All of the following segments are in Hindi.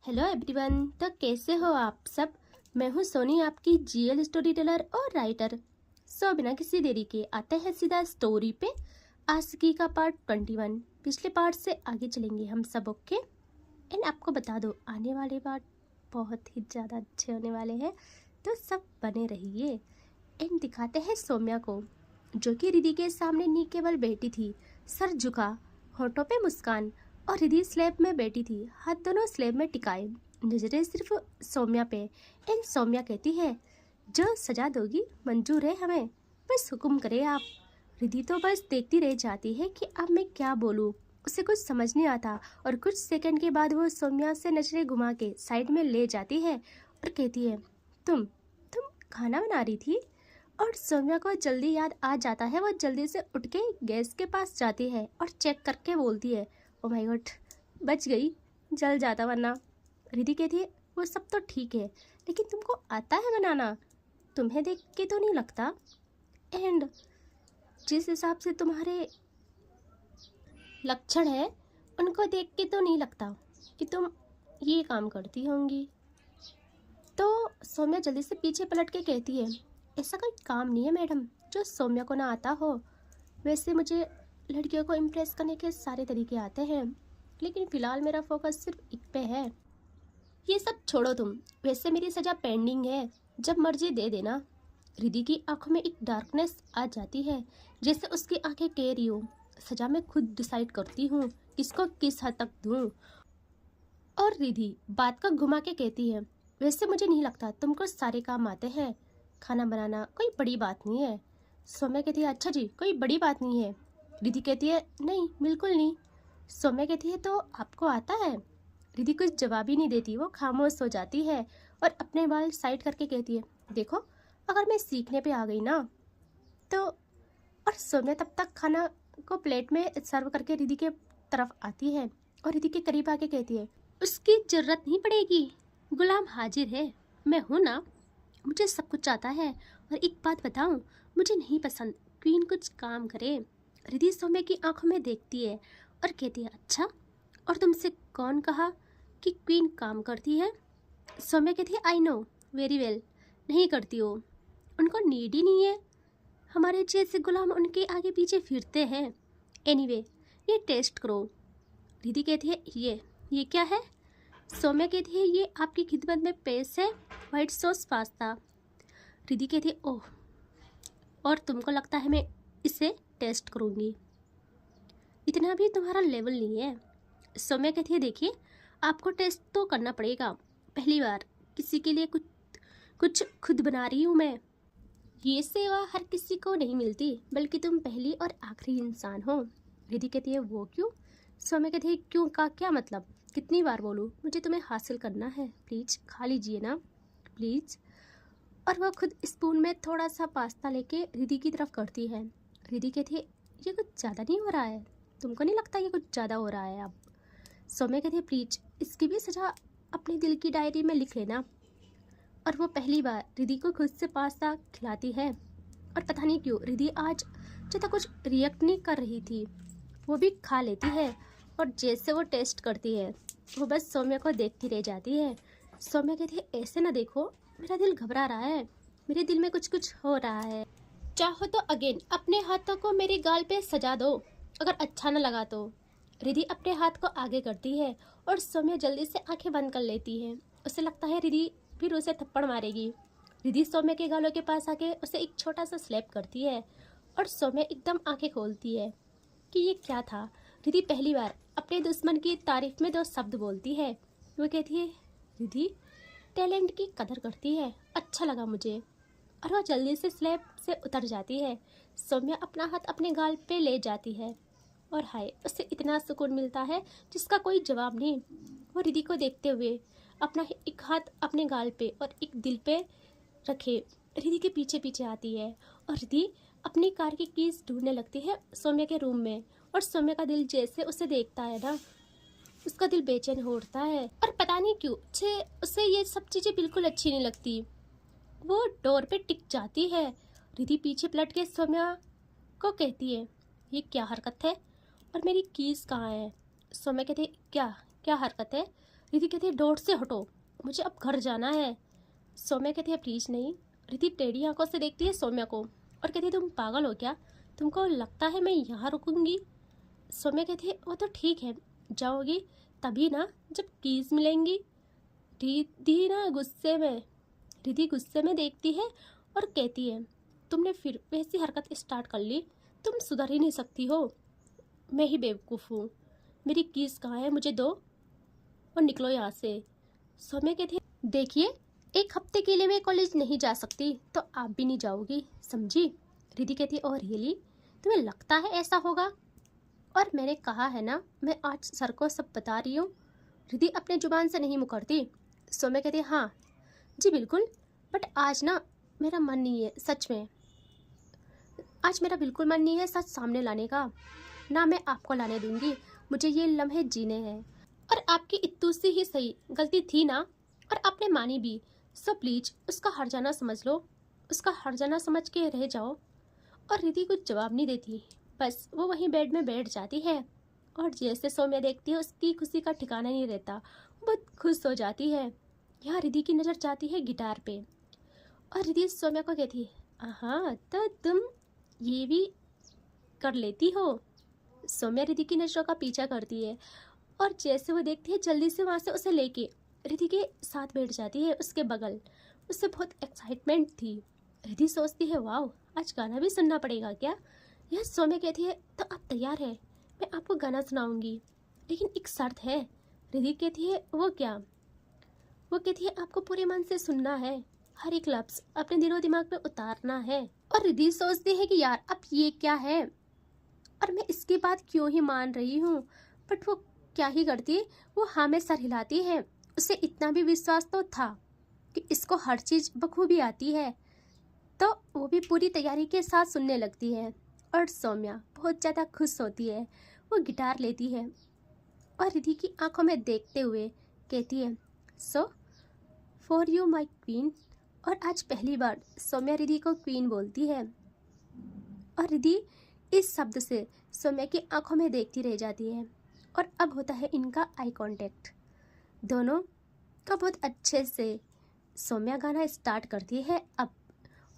Hello everyone. तो कैसे हो आप सब। मैं हूँ सोनी, आपकी जीएल स्टोरी टेलर और राइटर। बिना किसी देरी के आते हैं सीधा स्टोरी पे। आशिकी का पार्ट 21। पिछले पार्ट से आगे चलेंगे हम सब। ओके एंड आपको बता दो आने वाले पार्ट बहुत ही ज़्यादा अच्छे होने वाले हैं, तो सब बने रहिए। एंड दिखाते हैं सौम्या को, जो कि रिधि के सामने नी केवल बैठी थी, सर झुका, होठों पे मुस्कान, और रिधि स्लैब में बैठी थी, हाथ दोनों स्लैब में टिकाए, नजरें सिर्फ सौम्या पे। एंड सौम्या कहती है, जो सजा दोगी मंजूर है हमें, बस हुक्म करे आप। रिधि तो बस देखती रह जाती है कि अब मैं क्या बोलूँ, उसे कुछ समझ नहीं आता। और कुछ सेकंड के बाद वो सौम्या से नजरें घुमा के साइड में ले जाती है और कहती है, तुम खाना बना रही थी। और सौम्या को जल्दी याद आ जाता है। वो जल्दी से उठ के गैस के पास जाती है और चेक करके बोलती है, ओ माय गॉड, बच गई, जल जाता वरना। रिधि कहती है, वो सब तो ठीक है, लेकिन तुमको आता है बनाना? तुम्हें देख के तो नहीं लगता, एंड जिस हिसाब से तुम्हारे लक्षण है उनको देख के तो नहीं लगता कि तुम ये काम करती होंगी। तो सौम्या जल्दी से पीछे पलट के कहती है, ऐसा कोई काम नहीं है मैडम जो सौम्या को ना आता हो। वैसे मुझे लड़कियों को इम्प्रेस करने के सारे तरीके आते हैं, लेकिन फ़िलहाल मेरा फोकस सिर्फ एक पे है। ये सब छोड़ो तुम, वैसे मेरी सज़ा पेंडिंग है, जब मर्जी दे देना। रिधि की आंखों में एक डार्कनेस आ जाती है, जैसे उसकी आंखें कह रही हो, सज़ा मैं खुद डिसाइड करती हूँ किसको किस हद तक दूँ। और रिधि बात को घुमा के कहती है, वैसे मुझे नहीं लगता तुमको सारे काम आते हैं, खाना बनाना कोई बड़ी बात नहीं है। सौम्या कहती है, अच्छा जी, कोई बड़ी बात नहीं है। रिधि कहती है, नहीं बिल्कुल नहीं। सौम्या कहती है, तो आपको आता है? रिधि कुछ जवाब ही नहीं देती, वो खामोश हो जाती है और अपने बाल साइड करके कहती है, देखो अगर मैं सीखने पे आ गई ना तो। और सौम्या तब तक खाना को प्लेट में सर्व करके रिधि के तरफ आती है और रिधि के करीब आके कहती है, उसकी जरूरत नहीं पड़ेगी, गुलाम हाजिर है, मैं हूँ ना, मुझे सब कुछ आता है। और एक बात बताऊं, मुझे नहीं पसंद क्वीन कुछ काम करे। रिधि सौम्या की आंखों में देखती है और कहती है, अच्छा, और तुमसे कौन कहा कि क्वीन काम करती है? सौम्या कहती है, आई नो वेरी वेल, नहीं करती हो, उनको नीड ही नहीं है, हमारे जैसे गुलाम उनके आगे पीछे फिरते हैं। एनीवे, ये टेस्ट करो। रिधि कहती है, ये क्या है? सौम्या कहती है, ये आपकी खिदमत में पेश है वाइट सॉस पास्ता। रिधि कहती है, ओह, और तुमको लगता है मैं इसे टेस्ट करूँगी? इतना भी तुम्हारा लेवल नहीं है। सौम्या कहती है, देखिए आपको टेस्ट तो करना पड़ेगा, पहली बार किसी के लिए कुछ खुद बना रही हूँ मैं। ये सेवा हर किसी को नहीं मिलती, बल्कि तुम पहली और आखिरी इंसान हो। रिधि कहती है, वो क्यों? सौम्या कहती है, क्यों का क्या मतलब, कितनी बार बोलूँ, मुझे तुम्हें हासिल करना है, प्लीज़ खा लीजिए ना प्लीज़। और वह खुद स्पून में थोड़ा सा पास्ता लेके रिधि की तरफ करती है। रिधि कहती है, ये कुछ ज़्यादा नहीं हो रहा है? तुमको नहीं लगता ये कुछ ज़्यादा हो रहा है अब? सौम्या कहती है, प्लीज़ इसकी भी सजा अपने दिल की डायरी में लिख लेना। और वो पहली बार रिधि को खुद से पास्ता खिलाती है। और पता नहीं क्यों रिधि आज ज़्यादा कुछ रिएक्ट नहीं कर रही थी, वो भी खा लेती है। और जैसे वो टेस्ट करती है, वो बस सौम्या को देखती रह जाती है। सौम्या कहती है, ऐसे ना देखो, मेरा दिल घबरा रहा है, मेरे दिल में कुछ कुछ हो रहा है, चाहो तो अगेन अपने हाथों को मेरे गाल पे सजा दो, अगर अच्छा ना लगा तो। रिधि अपने हाथ को आगे करती है और सौम्या जल्दी से आंखें बंद कर लेती है। उसे लगता है रिधि फिर उसे थप्पड़ मारेगी। रिधि सौम्या के गालों के पास आके उसे एक छोटा सा स्लैप करती है और सौम्या एकदम आंखें खोलती है कि ये क्या था। रिधि पहली बार अपने दुश्मन की तारीफ में 2 शब्द बोलती है। वो कहती है, रिधि टैलेंट की कदर करती है, अच्छा लगा मुझे। और वह जल्दी से स्लैब से उतर जाती है। सौम्या अपना हाथ अपने गाल पे ले जाती है और हाय, उसे इतना सुकून मिलता है जिसका कोई जवाब नहीं। वो रिधि को देखते हुए अपना एक हाथ अपने गाल पे और एक दिल पे रखे रिधि के पीछे पीछे आती है। और रिधि अपनी कार की कीज ढूंढने लगती है सौम्या के रूम में। और सौम्या का दिल जैसे उसे देखता है ना, उसका दिल बेचैन हो उठता है। और पता नहीं क्यों उसे ये सब चीज़ें बिल्कुल अच्छी नहीं लगती। वो डोर पे टिक जाती है। रिधि पीछे पलट के सौम्या को कहती है, ये क्या हरकत है और मेरी कीज कहाँ है? सौम्या कहती है, क्या क्या हरकत है? रिधि कहती है डोर से हटो, मुझे अब घर जाना है। सौम्या कहती है प्लीज नहीं। रिधि टेढ़ी आंखों से देखती है सौम्या को और कहती है तुम पागल हो क्या, तुमको लगता है मैं यहाँ रुकूंगी। सौम्या कहती है वो तो ठीक है, जाओगी तभी ना जब कीज मिलेंगी। रिधि गुस्से में देखती है और कहती है तुमने फिर वैसी हरकत स्टार्ट कर ली, तुम सुधर ही नहीं सकती हो। मैं ही बेवकूफ़ हूँ, मेरी कीज कहाँ है, मुझे दो और निकलो यहाँ से। सौम्या कहती है देखिए, एक हफ्ते के लिए मैं कॉलेज नहीं जा सकती तो आप भी नहीं जाओगी, समझी। रिधि कहती है और रियली, तुम्हें लगता है ऐसा होगा? और मैंने कहा है ना, मैं आज सर को सब बता रही हूँ। रिधि अपने जुबान से नहीं मुकरती। सौम्या कहती है हाँ जी बिल्कुल, बट आज ना मेरा मन नहीं है, सच में आज मेरा बिल्कुल मन नहीं है सच सामने लाने का, ना मैं आपको लाने दूंगी, मुझे ये लम्हे जीने हैं। और आपकी इत्तू सी ही सही गलती थी ना, और आपने मानी भी, सो प्लीज उसका हर्जाना समझ लो, उसका हर्जाना समझ के रह जाओ। और रिधि कुछ जवाब नहीं देती, बस वो वहीं बेड में बैठ जाती है। और जैसे सौम्या देखती है उसकी खुशी का ठिकाना नहीं रहता, वो बहुत खुश हो जाती है। यहाँ रिधि की नज़र जाती है गिटार पे और रिधि सौम्या को कहती है हाँ तो तुम ये भी कर लेती हो। सौम्या रिधि की नज़रों का पीछा करती है और जैसे वो देखती है जल्दी से वहाँ से उसे लेके रिधि के साथ बैठ जाती है उसके बगल। उससे बहुत एक्साइटमेंट थी। रिधि सोचती है वाह आज गाना भी सुनना पड़ेगा क्या। यह सौम्या कहती है तो आप तैयार है, मैं आपको गाना सुनाऊंगी, लेकिन एक शर्त है। रिधि कहती है वो क्या। वो कहती है आपको पूरे मन से सुनना है, हर एक लफ्ज अपने दिलो दिमाग में उतारना है। और रिधि सोचती है कि यार अब ये क्या है और मैं इसकी बात क्यों ही मान रही हूँ। बट वो क्या ही करती, वो हाँ में सर हिलाती है। उसे इतना भी विश्वास तो था कि इसको हर चीज़ बखूबी आती है, तो वो भी पूरी तैयारी के साथ सुनने लगती है। और सौम्या बहुत ज़्यादा खुश होती है, वो गिटार लेती है और रिधि की आंखों में देखते हुए कहती है so for you my queen. और आज पहली बार सौम्या रिधि को क्वीन बोलती है और रिधि इस शब्द से सौम्या की आंखों में देखती रह जाती है। और अब होता है इनका आई कांटेक्ट दोनों का बहुत अच्छे से। सौम्या गाना स्टार्ट करती है अब,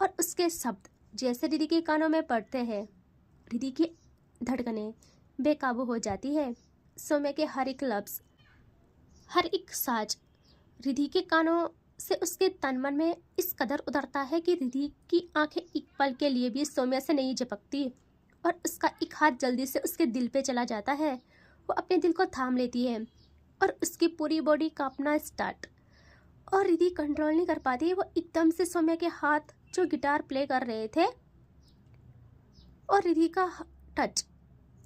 और उसके शब्द जैसे रिधि के कानों में पड़ते हैं, रिधि की धड़कनें बेकाबू हो जाती है। सौम्या के हर एक लफ्ज, हर एक साज रिधि के कानों से उसके तन मन में इस कदर उतरता है कि रिधि की आंखें एक पल के लिए भी सौम्या से नहीं झपकती और उसका एक हाथ जल्दी से उसके दिल पे चला जाता है। वो अपने दिल को थाम लेती है और उसकी पूरी बॉडी कांपना स्टार्ट। और रिधि कंट्रोल नहीं कर पाती है, वो एकदम से सौम्या के हाथ जो गिटार प्ले कर रहे थे और रिधि का टच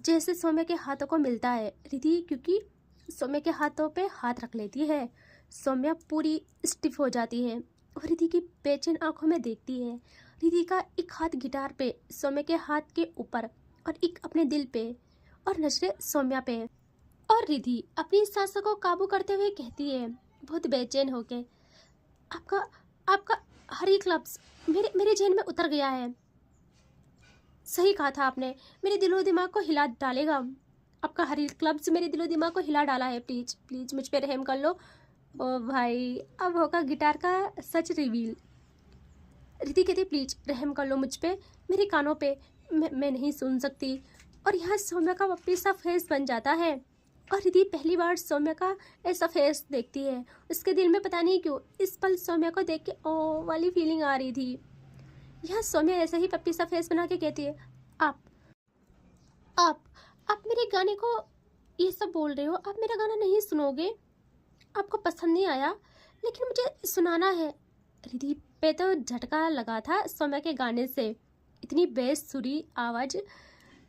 जैसे सौम्या के हाथों को मिलता है, रिधि क्योंकि सौम्या के हाथों पे हाथ रख लेती है। सौम्या पूरी स्टिफ हो जाती है और रिधि की बेचैन आंखों में देखती है। रिधि का एक हाथ गिटार पे, सौम्या के हाथ के ऊपर, और एक अपने दिल पे, और नजरें सौम्या पे। और रिधि अपनी सांसों को काबू करते हुए कहती है बहुत बेचैन होके आपका आपका हर एक लफ्ज मेरे जेहन में उतर गया है। सही कहा था आपने, मेरे दिलो दिमाग को हिला डालेगा, आपका हर एक लफ्ज मेरे दिलो दिमाग को हिला डाला है, प्लीज प्लीज मुझ पे रहम कर लो। ओ भाई अब होगा गिटार का सच रिवील। रिधि कहती प्लीज रहम कर लो मुझ पे, मेरे कानों पे, मैं नहीं सुन सकती। और यहाँ सौम्या का वापिस सा फेस बन जाता है और रिधि पहली बार सौम्या का ऐसा फेस देखती है। उसके दिल में पता नहीं क्यों इस पल सौम्या को देख के ओ वाली फीलिंग आ रही थी। यहाँ सौम्या ऐसे ही पप्पी सा फेस बना के कहती है आप आप मेरे गाने को ये सब बोल रहे हो, आप मेरा गाना नहीं सुनोगे, आपको पसंद नहीं आया, लेकिन मुझे सुनाना है। रिधि पे तो झटका लगा था सौम्या के गाने से, इतनी बेसुरी आवाज़।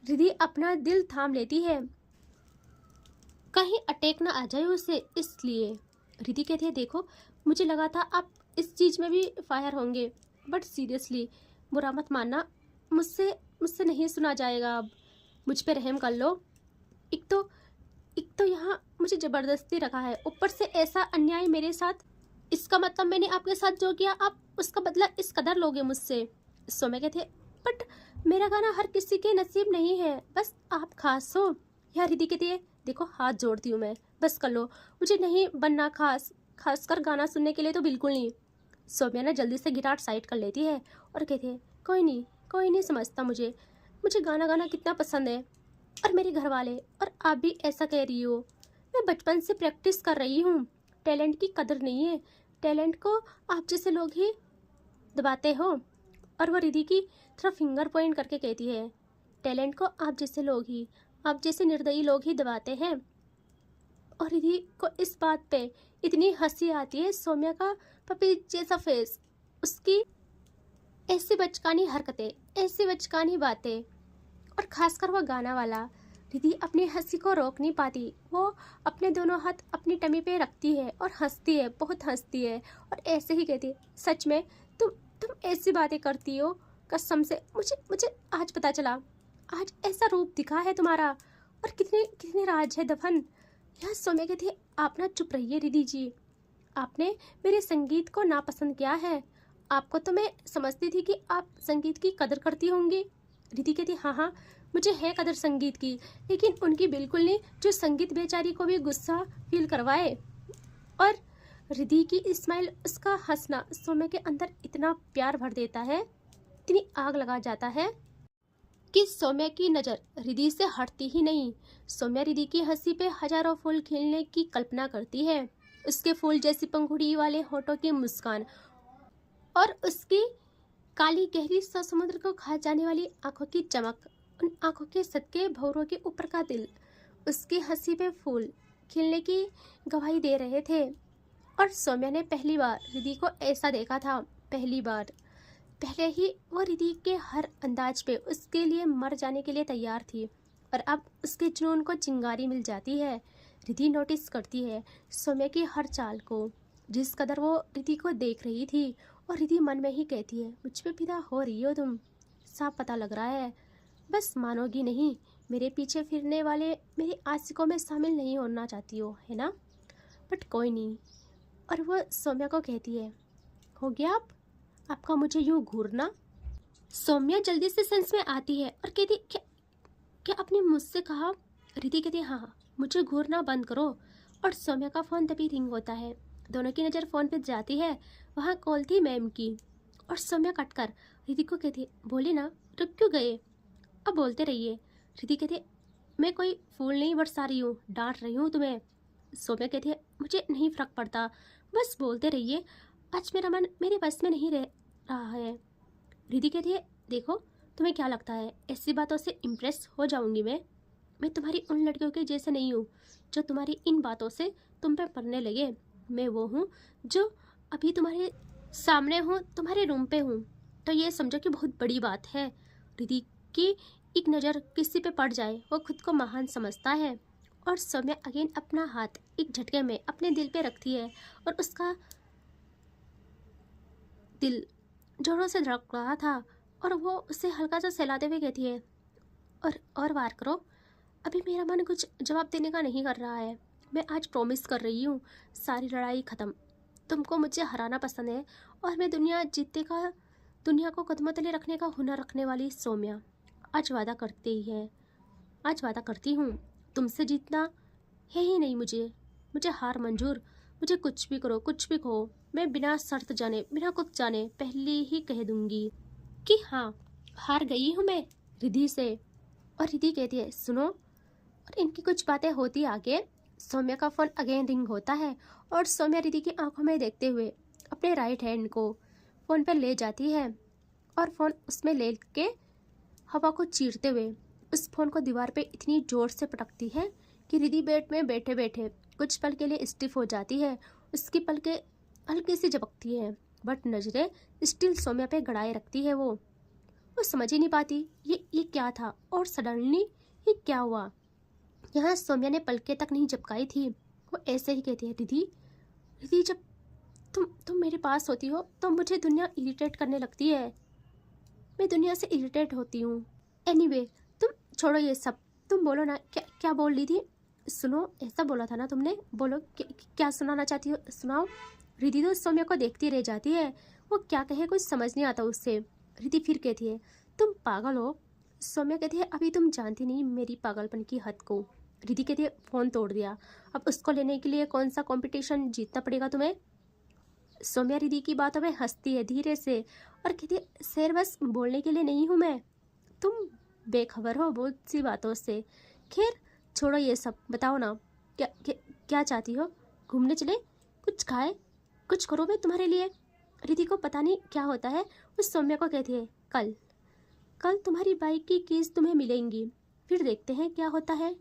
रिधि अपना दिल थाम लेती है, कहीं अटैक ना आ जाए उसे, इसलिए। रिधि कहती है देखो मुझे लगा था आप इस चीज़ में भी फायर होंगे, बट सीरियसली बुरा मत मानना, मुझसे नहीं सुना जाएगा, अब मुझ पे रहम कर लो। एक तो यहाँ मुझे ज़बरदस्ती रखा है, ऊपर से ऐसा अन्याय मेरे साथ, इसका मतलब मैंने आपके साथ जो किया आप उसका बदला इस कदर लोगे मुझसे। सौम्या कहते बट मेरा गाना हर किसी के नसीब नहीं है, बस आप खास हो। यार रिधि कहती है देखो हाथ जोड़ती हूँ मैं, बस कर लो, मुझे नहीं बनना खासकर गाना सुनने के लिए तो बिल्कुल नहीं। सौम्या ना जल्दी से गिटार साइड कर लेती है और कहती है कोई नहीं समझता मुझे मुझे गाना गाना कितना पसंद है। और मेरे घर वाले और आप भी ऐसा कह रही हो। मैं बचपन से प्रैक्टिस कर रही हूँ। टैलेंट की कदर नहीं है, टैलेंट को आप जैसे लोग ही दबाते हो। और वो रिधि की तरफ फिंगर पॉइंट करके कहती है टैलेंट को आप जैसे निर्दयी लोग ही दबाते हैं। और रिधि को इस बात पे इतनी हंसी आती है। सौम्या का पपी जैसा फेस, उसकी ऐसी बचकानी हरकतें, ऐसी बचकानी बातें, और खासकर वो गाना वाला। रिधि अपनी हंसी को रोक नहीं पाती। वो अपने दोनों हाथ अपनी टमी पे रखती है और हंसती है, बहुत हंसती है। और ऐसे ही कहती है सच में तुम ऐसी बातें करती हो, कसम से मुझे मुझे आज पता चला, आज ऐसा रूप दिखा है तुम्हारा, और कितने कितने राज है दफन। यह सौम्या कहती है आप ना चुप रहिए रिधि जी, आपने मेरे संगीत को नापसंद किया है। आपको तो मैं समझती थी कि आप संगीत की कदर करती होंगी। रिधि कहती हाँ मुझे है कदर संगीत की, लेकिन उनकी बिल्कुल नहीं जो संगीत बेचारी को भी गुस्सा फील करवाए। और रिधि की स्माइल, उसका हंसना सौम्या के अंदर इतना प्यार भर देता है, इतनी आग लगा जाता है कि सौम्या की नज़र रिधि से हटती ही नहीं। सौम्या रिधि की हंसी पे हजारों फूल खिलने की कल्पना करती है। उसके फूल जैसी पंखुड़ी वाले होठों की मुस्कान, और उसकी काली गहरी समुद्र को खा जाने वाली आंखों की चमक, उन आंखों के सदके भौरों के ऊपर का दिल उसकी हंसी पे फूल खिलने की गवाही दे रहे थे। और सौम्या ने पहली बार रिधि को ऐसा देखा था, पहली बार। पहले ही वो रिधि के हर अंदाज पे उसके लिए मर जाने के लिए तैयार थी, और अब उसके जुनून को चिंगारी मिल जाती है। रिधि नोटिस करती है सौम्या की हर चाल को, जिस कदर वो रिधि को देख रही थी। और रिधि मन में ही कहती है मुझ पे फिदा हो रही हो तुम, साफ पता लग रहा है। बस मानोगी नहीं, मेरे पीछे फिरने वाले मेरे आशिकों में शामिल नहीं होना चाहती हो, है ना? बट कोई नहीं। और वो सौम्या को कहती है हो गया आपका मुझे यूँ घूरना। सौम्या जल्दी से सेंस में आती है और कहती क्या आपने मुझसे कहा? रिधि कहती हाँ मुझे घूरना बंद करो। और सौम्या का फ़ोन तभी रिंग होता है। दोनों की नज़र फ़ोन पे जाती है, वहाँ कॉल थी मैम की। और सौम्या कटकर रिधि को कहती है बोले ना, रुक क्यों गए, अब बोलते रहिए। रिधि कहती है मैं कोई फूल नहीं बरसा रही हूँ, डांट रही हूँ तुम्हें। सौम्या कहती है मुझे नहीं फ़र्क पड़ता, बस बोलते रहिए, आज मेरा मन मेरे बस में नहीं रह रहा है। रिधि कहती है देखो तुम्हें क्या लगता है ऐसी बातों से इम्प्रेस हो जाऊंगी मैं तुम्हारी उन लड़कियों के जैसे नहीं हूँ जो तुम्हारी इन बातों से तुम पे पड़ने लगे। मैं वो हूँ जो अभी तुम्हारे सामने हूँ, तुम्हारे रूम पे हूँ, तो ये समझो कि बहुत बड़ी बात है। रिधि की एक नज़र किसी पे पड़ जाए वो खुद को महान समझता है। और सौम्या अगेन अपना हाथ एक झटके में अपने दिल पे रखती है, और उसका दिल जोरों से धड़क रहा था, और वो उसे हल्का सा सहलाते हुए कहती है और वार करो, अभी मेरा मन कुछ जवाब देने का नहीं कर रहा है। मैं आज प्रॉमिस कर रही हूँ, सारी लड़ाई ख़त्म। तुमको मुझे हराना पसंद है, और मैं दुनिया को कदमों तले रखने का हुनर रखने वाली सौम्या आज वादा करती हूँ तुमसे जीतना है ही नहीं मुझे हार मंजूर। मुझे कुछ भी करो, कुछ भी कहो, मैं बिना शर्त जाने, बिना कुछ जाने पहले ही कह दूंगी कि हाँ हार गई हूँ मैं रिधि से। और रिधि कहती है सुनो, और इनकी कुछ बातें होती आगे। सौम्या का फ़ोन अगेन रिंग होता है, और सौम्या रिधि की आंखों में देखते हुए अपने राइट हैंड को फ़ोन पर ले जाती है, और फ़ोन उसमें ले के हवा को चीरते हुए उस फ़ोन को दीवार पे इतनी ज़ोर से पटकती है कि रिधि बेड में बैठे बैठे कुछ पल के लिए स्टिफ हो जाती है। उसकी पलकें हल्की सी झपकती है, बट नज़रें स्टिल सौम्या पे गड़ाए रखती है। वो समझ ही नहीं पाती ये क्या था, और सडनली ये क्या हुआ। यहाँ सौम्या ने पलकें तक नहीं झपकाई थी। वो ऐसे ही कहती है रिधि जब तुम मेरे पास होती हो तो मुझे दुनिया इरिटेट करने लगती है, मैं दुनिया से इरिटेट होती हूँ। एनीवे तुम छोड़ो ये सब, तुम बोलो ना क्या बोल रही थी। सुनो, ऐसा बोला था ना तुमने, बोलो क्या सुनाना चाहती हो, सुनाओ। रिधि तो सौम्या को देखती रह जाती है, वो क्या कहे कुछ समझ नहीं आता उससे। रिधि फिर कहती है तुम पागल हो। सौम्या कहती है अभी तुम जानती नहीं मेरी पागलपन की हद को। रिद्धि कहती है फ़ोन तोड़ दिया, अब उसको लेने के लिए कौन सा कंपटीशन जीतना पड़ेगा तुम्हें। सौम्या रिद्धि की बातों में हंसती है धीरे से और कहती है शेर बस बोलने के लिए नहीं हूँ मैं, तुम बेखबर हो बहुत सी बातों से। खैर छोड़ो ये सब, बताओ ना क्या चाहती हो, घूमने चले, कुछ खाए, कुछ करो मैं तुम्हारे लिए। रिद्धि को पता नहीं क्या होता है, उस सौम्या को कहती है कल तुम्हारी बाइक की कीज तुम्हें मिलेंगी, फिर देखते हैं क्या होता है।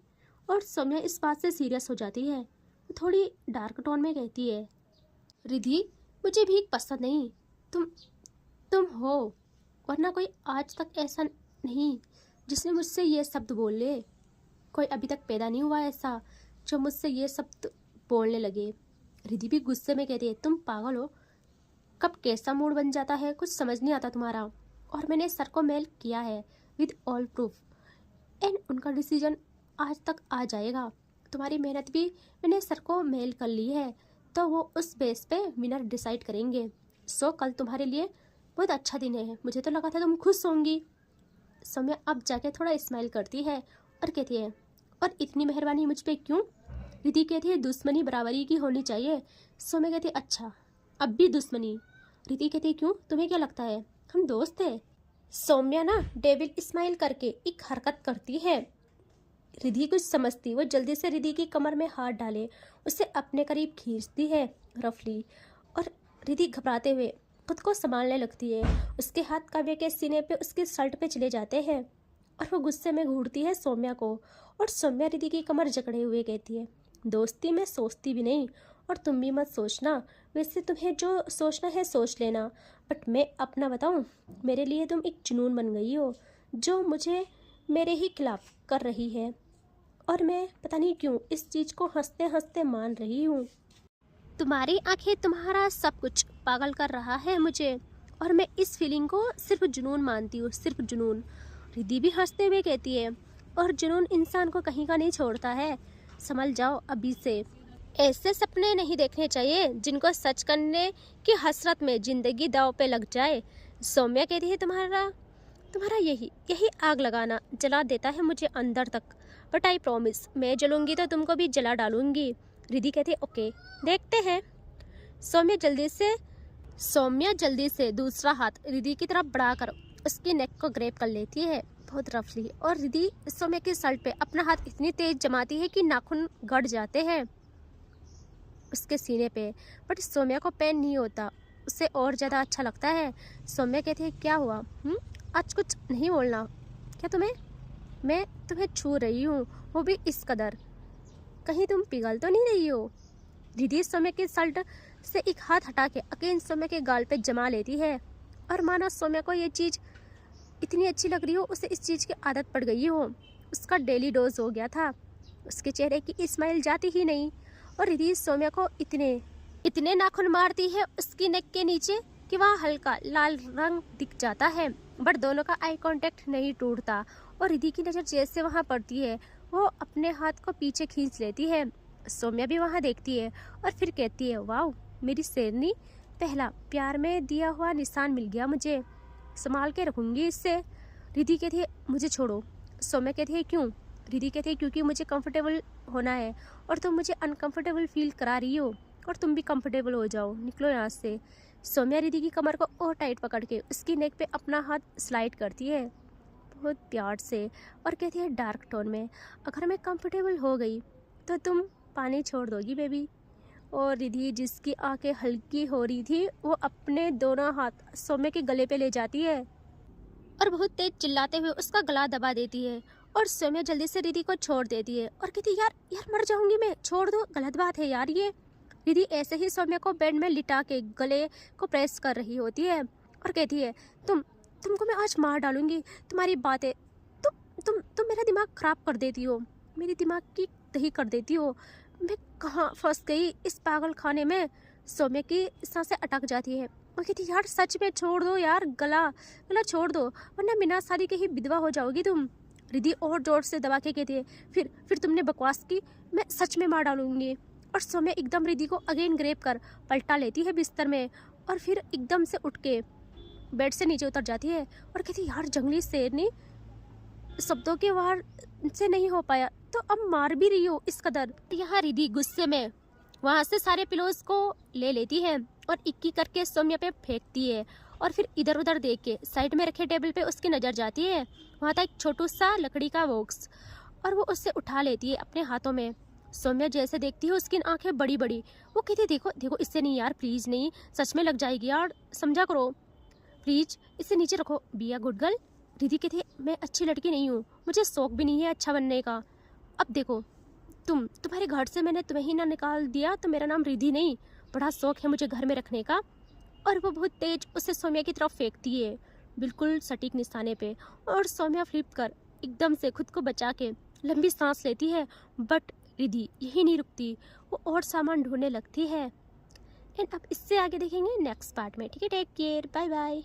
और सौम्या इस बात से सीरियस हो जाती है, वो थोड़ी डार्क टोन में कहती है रिद्धि मुझे भीख पसंद नहीं, तुम हो, वरना कोई आज तक ऐसा नहीं जिसने मुझसे ये शब्द बोल ले, कोई अभी तक पैदा नहीं हुआ ऐसा जो मुझसे ये शब्द बोलने लगे। रिद्धि भी गुस्से में कहती है तुम पागल हो, कब कैसा मूड बन जाता है कुछ समझ नहीं आता तुम्हारा, और मैंने सर को मेल किया है विद ऑल प्रूफ एंड उनका डिसीजन आज तक आ जाएगा। तुम्हारी मेहनत भी मैंने सर को मेल कर ली है, तो वो उस बेस पे विनर डिसाइड करेंगे। सो कल तुम्हारे लिए बहुत अच्छा दिन है, मुझे तो लगा था तुम खुश होंगी। सौम्या अब जाके थोड़ा स्माइल करती है और कहती है और इतनी मेहरबानी मुझ पे क्यों। रिद्धि कहती है दुश्मनी बराबरी की होनी चाहिए। सौम्या कहती है अच्छा अब भी दुश्मनी। रिद्धि कहती है क्यों, तुम्हें क्या लगता है हम दोस्त हैं। सौम्या ना डेविल स्माइल करके एक हरकत करती है। रिद्धि कुछ समझती, वो जल्दी से रिद्धि की कमर में हाथ डाले उसे अपने करीब खींचती है रफली, और रिद्धि घबराते हुए खुद को संभालने लगती है। उसके हाथ काव्य के सीने पे उसके शर्ट पे चले जाते हैं और वो गुस्से में घूरती है सौम्या को, और सौम्या रिद्धि की कमर जकड़े हुए कहती है दोस्ती में सोचती भी नहीं, और तुम भी मत सोचना, वैसे तुम्हें जो सोचना है सोच लेना, बट मैं अपना बताऊं, मेरे लिए तुम एक जुनून बन गई हो जो मुझे मेरे ही खिलाफ कर रही है, और मैं पता नहीं क्यों इस चीज़ को हंसते हंसते मान रही हूँ। तुम्हारी आंखें, तुम्हारा सब कुछ पागल कर रहा है मुझे, और मैं इस फीलिंग को सिर्फ जुनून मानती हूँ, सिर्फ जुनून। रिद्धि भी हंसते हुए कहती है और जुनून इंसान को कहीं का नहीं छोड़ता है, संभल जाओ अभी से। ऐसे सपने नहीं देखने चाहिए जिनको सच करने की हसरत में जिंदगी दांव पे लग जाए। सौम्या कहती है तुम्हारा यही आग लगाना जला देता है मुझे अंदर तक, बट आई प्रॉमिस मैं जलूंगी तो तुमको भी जला डालूंगी। रिद्धि कहती है ओके देखते हैं। सौम्या जल्दी से दूसरा हाथ रिद्धि की तरफ बढ़ाकर उसकी नेक को ग्रैब कर लेती है बहुत रफली, और रिद्धि सौम्या के शर्ट पे अपना हाथ इतनी तेज जमाती है कि नाखून गड़ जाते हैं उसके सीने पे, बट सौम्या को पेन नहीं होता, उसे और ज़्यादा अच्छा लगता है। सौम्या कहती है क्या हुआ, आज कुछ नहीं बोलना क्या तुम्हें, मैं तुम्हें छू रही हूँ वो भी इस कदर, कहीं तुम पिघल तो नहीं रही हो। रिद्धि सौम्या के शर्ट से एक हाथ हटा के अकेन सौम्या के गाल पे जमा लेती है, और मानो सौम्या को ये चीज़ इतनी अच्छी लग रही हो, उसे इस चीज़ की आदत पड़ गई हो, उसका डेली डोज हो गया था। उसके चेहरे की स्माइल जाती ही नहीं, और रिद्धि सौम्या को इतने नाखून मारती है उसकी नेक के नीचे कि वहाँ हल्का लाल रंग दिख जाता है, बट दोनों का आई कांटेक्ट नहीं टूटता, और रिद्धि की नज़र जैसे वहाँ पड़ती है वो अपने हाथ को पीछे खींच लेती है। सौम्या भी वहाँ देखती है और फिर कहती है वाह मेरी शेरनी, पहला प्यार में दिया हुआ निशान मिल गया मुझे, संभाल के रखूँगी इससे। रिद्धि कहती है मुझे छोड़ो। सौम्या कहती है क्यों। रिद्धि कहती है क्योंकि मुझे कंफर्टेबल होना है, और तुम मुझे अनकंफर्टेबल फील करा रही हो, और तुम भी कंफर्टेबल हो जाओ, निकलो यहाँ से। सौम्या रिद्धि की कमर को और टाइट पकड़ के उसकी नेक पे अपना हाथ स्लाइड करती है बहुत प्यार से, और कहती है डार्क टोन में अगर मैं कंफर्टेबल हो गई तो तुम पानी छोड़ दोगी बेबी। और रिद्धि जिसकी आंखें हल्की हो रही थी वो अपने दोनों हाथ सौम्या के गले पे ले जाती है और बहुत तेज चिल्लाते हुए उसका गला दबा देती है, और सौम्या जल्दी से रिद्धि को छोड़ देती है और कहती है यार मर जाऊंगी मैं, छोड़ दो, गलत बात है यार ये। रिद्धि ऐसे ही सौम्या को बेड में लिटा के गले को प्रेस कर रही होती है और कहती है तुमको मैं आज मार डालूंगी, तुम्हारी बातें, तुम मेरा दिमाग खराब कर देती हो, मेरी दिमाग की दही कर देती हो, मैं कहाँ फंस गई इस पागल खाने में। सौम्या की सांसें अटक जाती है और कहती यार सच में छोड़ दो यार, गला छोड़ दो, वरना बिना शादी के ही विधवा हो जाओगी तुम। रिद्धि और जोर से दबा के कहती है फिर तुमने बकवास की, मैं सच में मार डालूंगी। और सौम्या एकदम रिद्धि को अगेन ग्रेप कर पलटा लेती है बिस्तर में, और फिर एकदम से उठ के बेड से नीचे उतर जाती है और कहती यार जंगली शेरनी, शब्दों के वार से नहीं हो पाया तो अब मार भी रही हो इस कदर। यहाँ रिधि गुस्से में वहाँ से सारे पिलोज को ले लेती है और इक्की करके सौम्या पे फेंकती है। और फिर इधर उधर देख के साइड में रखे टेबल पे उसकी नज़र जाती है, वहाँ था एक छोटू सा लकड़ी का बॉक्स और वो उससे उठा लेती है अपने हाथों में। सौम्या जैसे देखती है उसकी आंखें बड़ी बड़ी, वो कहती है देखो देखो इससे नहीं यार, प्लीज़ नहीं, सच में लग जाएगी यार, समझा करो प्लीज, इसे नीचे रखो, be a good girl. Ridhi कहती है मैं अच्छी लड़की नहीं हूँ, मुझे शौक भी नहीं है अच्छा बनने का। अब देखो तुम्हारे घर से मैंने तुम्हें ही ना निकाल दिया तो मेरा नाम रिधि नहीं, बड़ा शौक है मुझे घर में रखने का। और वो बहुत तेज उसे सौम्या की तरफ फेंकती है, बिल्कुल सटीक निशाने पे। और सौम्या फ्लिप कर एकदम से खुद को बचा के लंबी सांस लेती है, बट रिधि यही नहीं रुकती, वो और सामान ढूंढने लगती है। एंड अब इससे आगे देखेंगे नेक्स्ट पार्ट में, ठीक है, टेक केयर, बाय बाय।